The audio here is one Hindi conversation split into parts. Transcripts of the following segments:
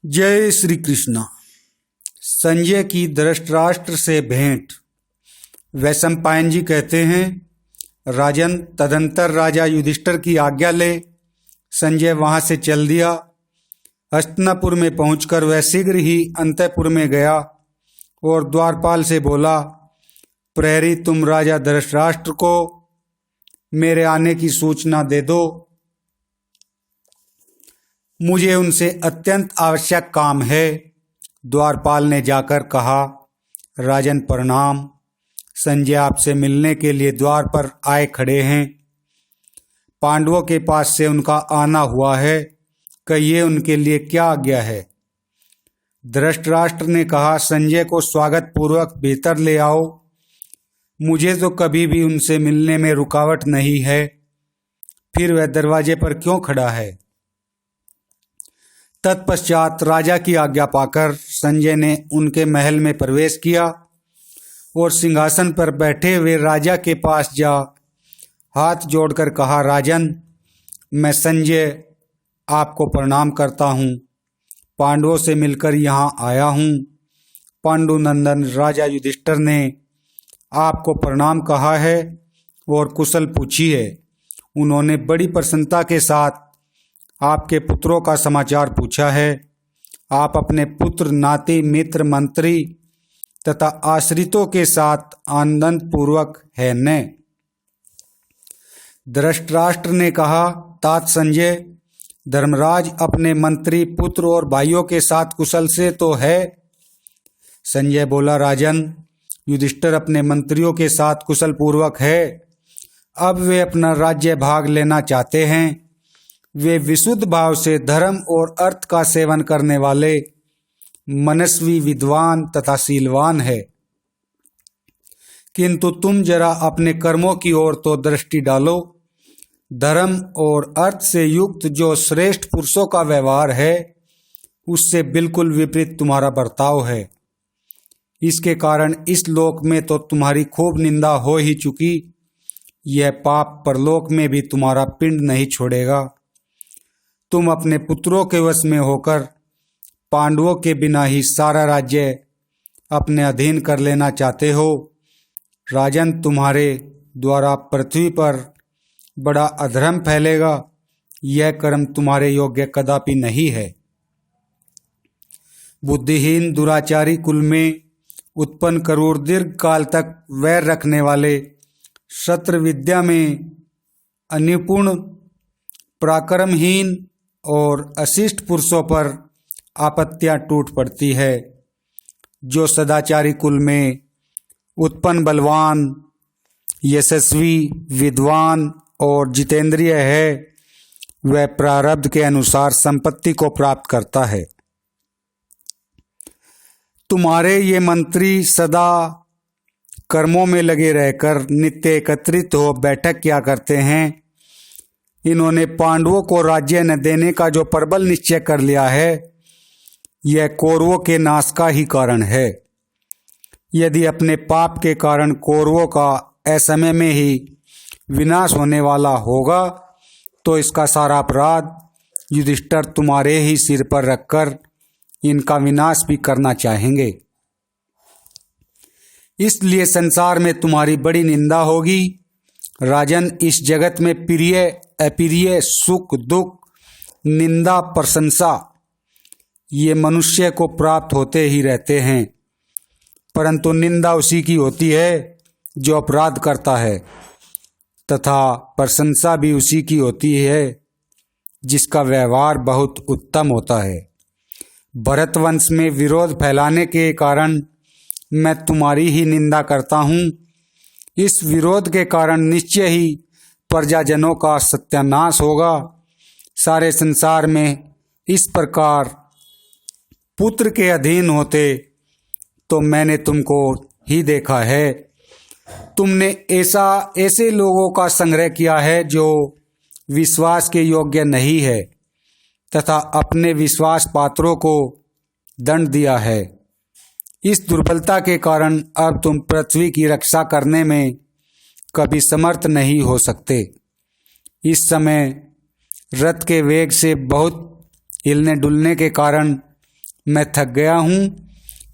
जय श्री कृष्ण। संजय की धृतराष्ट्र से भेंट। वैशंपायन जी कहते हैं, राजन, तदंतर राजा युधिष्ठिर की आज्ञा ले संजय वहां से चल दिया। हस्तिनापुर में पहुंचकर वह शीघ्र ही अंतःपुर में गया और द्वारपाल से बोला, प्रहरी, तुम राजा धृतराष्ट्र को मेरे आने की सूचना दे दो, मुझे उनसे अत्यंत आवश्यक काम है। द्वारपाल ने जाकर कहा, राजन प्रणाम, संजय आपसे मिलने के लिए द्वार पर आए खड़े हैं। पांडवों के पास से उनका आना हुआ है, कहिए उनके लिए क्या आज्ञा है। धृतराष्ट्र ने कहा, संजय को स्वागत पूर्वक भीतर ले आओ, मुझे तो कभी भी उनसे मिलने में रुकावट नहीं है, फिर वह दरवाजे पर क्यों खड़ा है। तत्पश्चात राजा की आज्ञा पाकर संजय ने उनके महल में प्रवेश किया और सिंहासन पर बैठे हुए राजा के पास जा हाथ जोड़कर कहा, राजन, मैं संजय आपको प्रणाम करता हूँ, पांडवों से मिलकर यहाँ आया हूँ। पांडुनंदन राजा युधिष्ठिर ने आपको प्रणाम कहा है और कुशल पूछी है। उन्होंने बड़ी प्रसन्नता के साथ आपके पुत्रों का समाचार पूछा है। आप अपने पुत्र, नाती, मित्र, मंत्री तथा आश्रितों के साथ आनंद पूर्वक है न। धृतराष्ट्र ने कहा, तात संजय, धर्मराज अपने मंत्री, पुत्र और भाइयों के साथ कुशल से तो है। संजय बोला, राजन, युधिष्ठिर अपने मंत्रियों के साथ कुशल पूर्वक है। अब वे अपना राज्य भाग लेना चाहते हैं। वे विशुद्ध भाव से धर्म और अर्थ का सेवन करने वाले मनस्वी, विद्वान तथा शीलवान है। किंतु तुम जरा अपने कर्मों की ओर तो दृष्टि डालो। धर्म और अर्थ से युक्त जो श्रेष्ठ पुरुषों का व्यवहार है, उससे बिल्कुल विपरीत तुम्हारा बर्ताव है। इसके कारण इस लोक में तो तुम्हारी खूब निंदा हो ही चुकी, यह पाप परलोक में भी तुम्हारा पिंड नहीं छोड़ेगा। तुम अपने पुत्रों के वश में होकर पांडवों के बिना ही सारा राज्य अपने अधीन कर लेना चाहते हो। राजन, तुम्हारे द्वारा पृथ्वी पर बड़ा अधर्म फैलेगा, यह कर्म तुम्हारे योग्य कदापि नहीं है। बुद्धिहीन दुराचारी कुल में उत्पन्न क्रूर, दीर्घ काल तक वैर रखने वाले, शस्त्र विद्या में अनिपुण, पराक्रमहीन और अशिष्ट पुरुषों पर आपत्तियां टूट पड़ती है। जो सदाचारी कुल में उत्पन्न बलवान, यशस्वी, विद्वान और जितेंद्रिय है, वह प्रारब्ध के अनुसार संपत्ति को प्राप्त करता है। तुम्हारे ये मंत्री सदा कर्मों में लगे रहकर नित्य एकत्रित हो बैठक किया करते हैं। इन्होंने पांडवों को राज्य न देने का जो प्रबल निश्चय कर लिया है, यह कौरवों के नाश का ही कारण है। यदि अपने पाप के कारण कौरवों का असमय में ही विनाश होने वाला होगा, तो इसका सारा अपराध युधिष्ठिर तुम्हारे ही सिर पर रखकर इनका विनाश भी करना चाहेंगे। इसलिए संसार में तुम्हारी बड़ी निंदा होगी। राजन, इस जगत में प्रिय अप्रिय, सुख दुख, निंदा प्रशंसा, ये मनुष्य को प्राप्त होते ही रहते हैं, परंतु निंदा उसी की होती है जो अपराध करता है, तथा प्रशंसा भी उसी की होती है जिसका व्यवहार बहुत उत्तम होता है। भरतवंश में विरोध फैलाने के कारण मैं तुम्हारी ही निंदा करता हूँ। इस विरोध के कारण निश्चय ही प्रजाजनों का सत्यानाश होगा। सारे संसार में इस प्रकार पुत्र के अधीन होते तो मैंने तुमको ही देखा है। तुमने ऐसे लोगों का संग्रह किया है जो विश्वास के योग्य नहीं है, तथा अपने विश्वास पात्रों को दंड दिया है। इस दुर्बलता के कारण अब तुम पृथ्वी की रक्षा करने में कभी समर्थ नहीं हो सकते। इस समय रथ के वेग से बहुत हिलने डुलने के कारण मैं थक गया हूँ,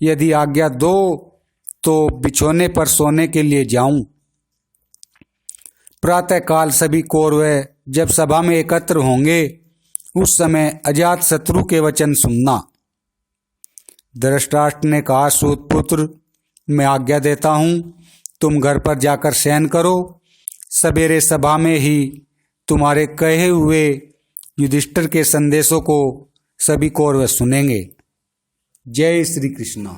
यदि आज्ञा दो तो बिछौने पर सोने के लिए जाऊं। प्रातःकाल सभी कौरव जब सभा में एकत्र होंगे, उस समय अजात शत्रु के वचन सुनना। धृतराष्ट्र ने कहा, सूतपुत्र, मैं आज्ञा देता हूँ, तुम घर पर जाकर शयन करो। सवेरे सभा में ही तुम्हारे कहे हुए युधिष्ठिर के संदेशों को सभी कौरव सुनेंगे। जय श्री कृष्ण।